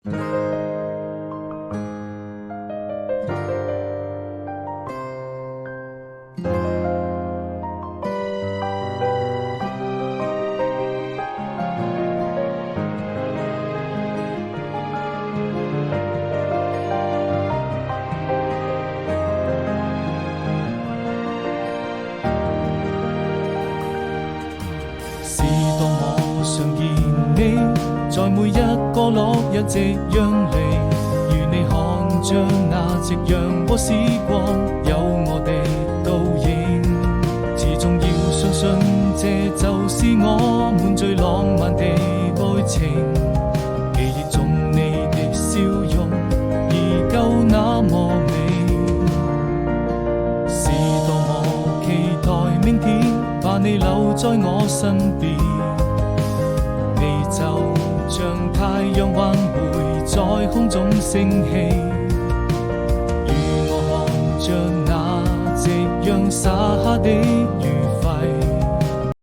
是當我想見你，在每一個落日夕陽裡，如你看着那夕陽和時光，有我的倒影。始終要相信，這就是我們最浪漫的愛情。記憶中你的笑容，依舊那麼美。是多麼期待明天，把你留在我身邊。你就像太陽還會在空中升起，如我看着那夕陽灑下的雨花。